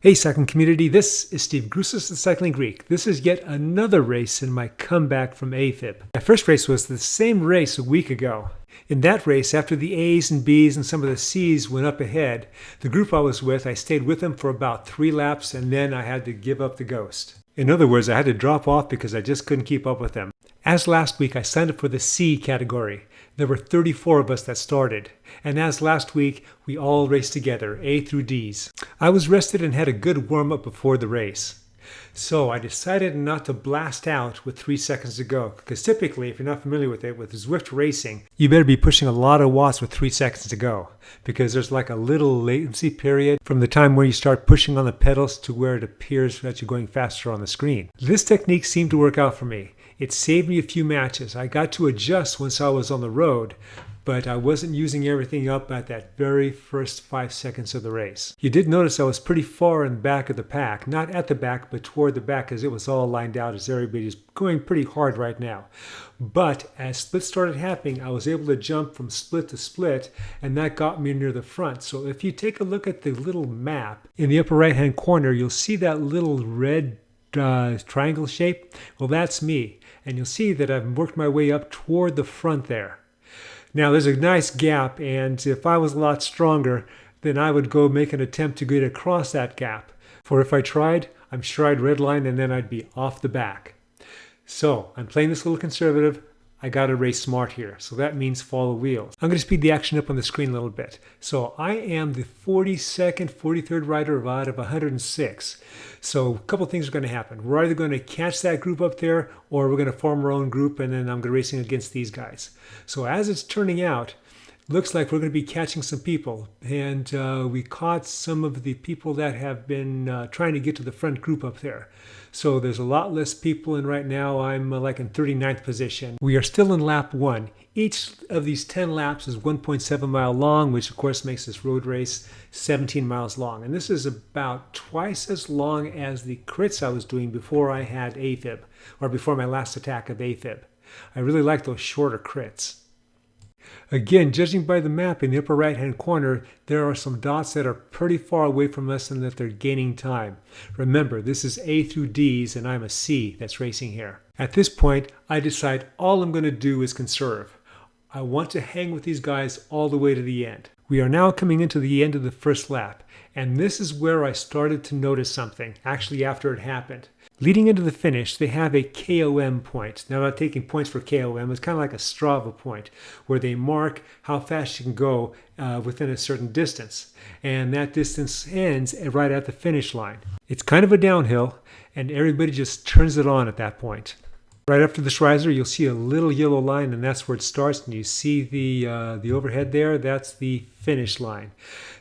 Hey cycling community, this is Steve Grusis, the Cycling Greek. This is yet another race in my comeback from Afib. My first race was the same race a week ago. In that race, after the A's and B's and some of the C's went up ahead, the group I was with, I stayed with them for about 3 laps and then I had to give up the ghost. In other words, I had to drop off because I just couldn't keep up with them. As last week, I signed up for the C category. There were 34 of us that started. And as last week, we all raced together, A through D's. I was rested and had a good warm-up before the race. So I decided not to blast out with 3 seconds to go, because typically, if you're not familiar with it, with Zwift racing, you better be pushing a lot of watts with 3 seconds to go, because there's like a little latency period from the time where you start pushing on the pedals to where it appears that you're going faster on the screen. This technique seemed to work out for me. It saved me a few matches. I got to adjust once I was on the road, but I wasn't using everything up at that very first 5 seconds of the race. You did notice I was pretty far in the back of the pack, not at the back, but toward the back as it was all lined out as everybody's going pretty hard right now. But as splits started happening, I was able to jump from split to split, and that got me near the front. So if you take a look at the little map, in the upper right-hand corner, you'll see that little red triangle shape. Well, that's me. And you'll see that I've worked my way up toward the front there. Now there's a nice gap, and if I was a lot stronger, then I would go make an attempt to get across that gap. For if I tried, I'm sure I'd redline and then I'd be off the back. So I'm playing this little conservative. I got to race smart here, so that means follow wheels. I'm going to speed the action up on the screen a little bit. So I am the 42nd, 43rd rider out of 106. So a couple things are going to happen. We're either going to catch that group up there, or we're going to form our own group, and then I'm going to be racing against these guys. So as it's turning out, looks like we're going to be catching some people, and we caught some of the people that have been trying to get to the front group up there. So there's a lot less people, and right now I'm like in 39th position. We are still in lap 1. Each of these 10 laps is 1.7 mile long, which of course makes this road race 17 miles long. And this is about twice as long as the crits I was doing before I had Afib, or before my last attack of Afib. I really like those shorter crits. Again, judging by the map in the upper right-hand corner, there are some dots that are pretty far away from us and that they're gaining time. Remember, this is A through D's and I'm a C that's racing here. At this point, I decide all I'm going to do is conserve. I want to hang with these guys all the way to the end. We are now coming into the end of the first lap, and this is where I started to notice something, actually after it happened. Leading into the finish, they have a KOM point. Now, I'm not taking points for KOM. It's kind of like a Strava point, where they mark how fast you can go within a certain distance. And that distance ends right at the finish line. It's kind of a downhill, and everybody just turns it on at that point. Right after this riser, you'll see a little yellow line, and that's where it starts. And you see the overhead there, that's the finish line.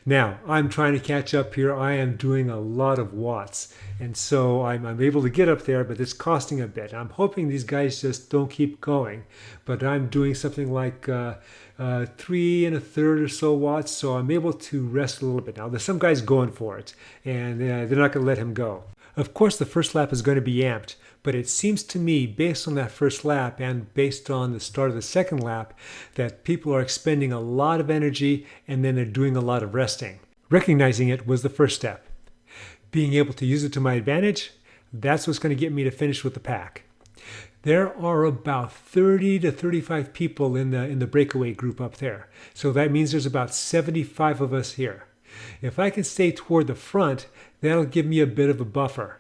Now, I'm trying to catch up here. I am doing a lot of watts. And so I'm able to get up there, but it's costing a bit. I'm hoping these guys just don't keep going. But I'm doing something like 3 1/3 or so watts, so I'm able to rest a little bit. Now, there's some guys going for it, and they're not going to let him go. Of course, the first lap is going to be amped, but it seems to me, based on that first lap and based on the start of the second lap, that people are expending a lot of energy and then they're doing a lot of resting. Recognizing it was the first step. Being able to use it to my advantage, that's what's going to get me to finish with the pack. There are about 30 to 35 people in the breakaway group up there. So that means there's about 75 of us here. If I can stay toward the front, that'll give me a bit of a buffer.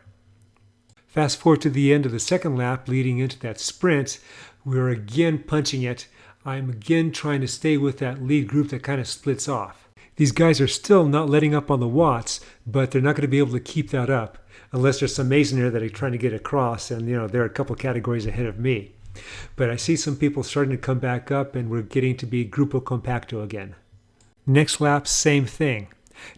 Fast forward to the end of the second lap, leading into that sprint, we're again punching it. I'm again trying to stay with that lead group that kind of splits off. These guys are still not letting up on the watts, but they're not going to be able to keep that up unless there's some Mason there that are trying to get across, and they're a couple categories ahead of me. But I see some people starting to come back up, and we're getting to be Grupo Compacto again. Next lap, same thing.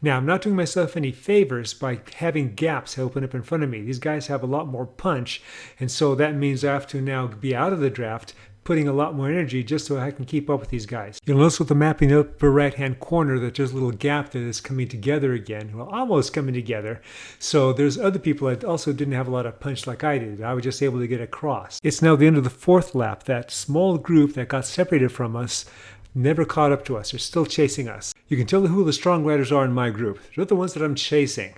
Now, I'm not doing myself any favors by having gaps open up in front of me. These guys have a lot more punch, and so that means I have to now be out of the draft, putting a lot more energy just so I can keep up with these guys. You'll notice with the map in the upper right-hand corner that there's a little gap that is coming together again. Well, almost coming together. So there's other people that also didn't have a lot of punch like I did. I was just able to get across. It's now the end of the fourth lap. That small group that got separated from us never caught up to us. They're still chasing us. You can tell who the strong riders are in my group. They're the ones that I'm chasing.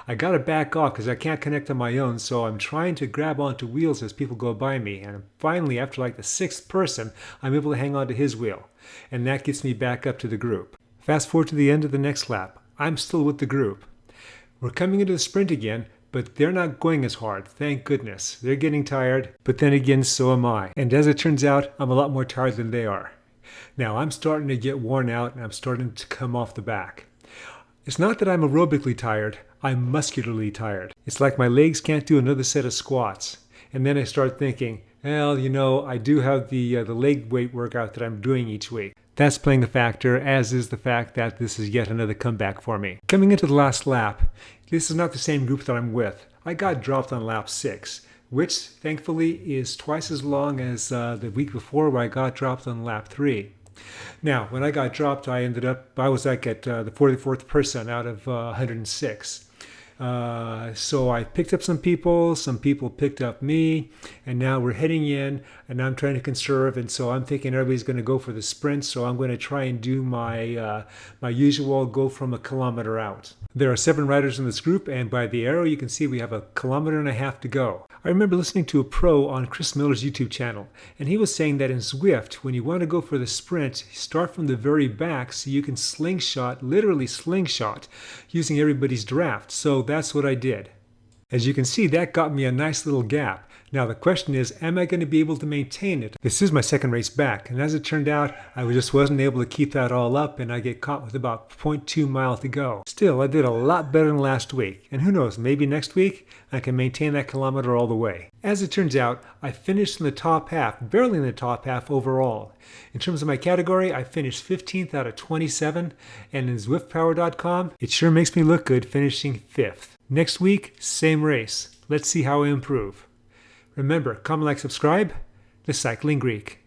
I gotta back off because I can't connect on my own, so I'm trying to grab onto wheels as people go by me, and finally, after like the 6th person, I'm able to hang onto his wheel, and that gets me back up to the group. Fast forward to the end of the next lap. I'm still with the group. We're coming into the sprint again, but they're not going as hard, thank goodness. They're getting tired, but then again, so am I. And as it turns out, I'm a lot more tired than they are. Now, I'm starting to get worn out, and I'm starting to come off the back. It's not that I'm aerobically tired, I'm muscularly tired. It's like my legs can't do another set of squats. And then I start thinking, well, you know, I do have the leg weight workout that I'm doing each week. That's playing a factor, as is the fact that this is yet another comeback for me. Coming into the last lap, this is not the same group that I'm with. I got dropped on lap 6, which thankfully is twice as long as the week before where I got dropped on lap 3. Now, when I got dropped, I was like at the 44th person out of 106. So I picked up some people picked up me, and now we're heading in, and I'm trying to conserve, and so I'm thinking everybody's going to go for the sprint, so I'm going to try and do my usual go from 1 kilometer out. There are 7 riders in this group, and by the arrow you can see we have 1.5 kilometers to go. I remember listening to a pro on Chris Miller's YouTube channel, and he was saying that in Zwift, when you want to go for the sprint, start from the very back so you can literally slingshot, using everybody's draft. So that's what I did. As you can see, that got me a nice little gap. Now the question is, am I going to be able to maintain it? This is my second race back, and as it turned out, I just wasn't able to keep that all up, and I get caught with about 0.2 miles to go. Still, I did a lot better than last week, and who knows, maybe next week I can maintain that kilometer all the way. As it turns out, I finished in the top half, barely in the top half overall. In terms of my category, I finished 15th out of 27, and in ZwiftPower.com, it sure makes me look good finishing 5th. Next week, same race. Let's see how I improve. Remember, comment, like, subscribe. The Cycling Greek.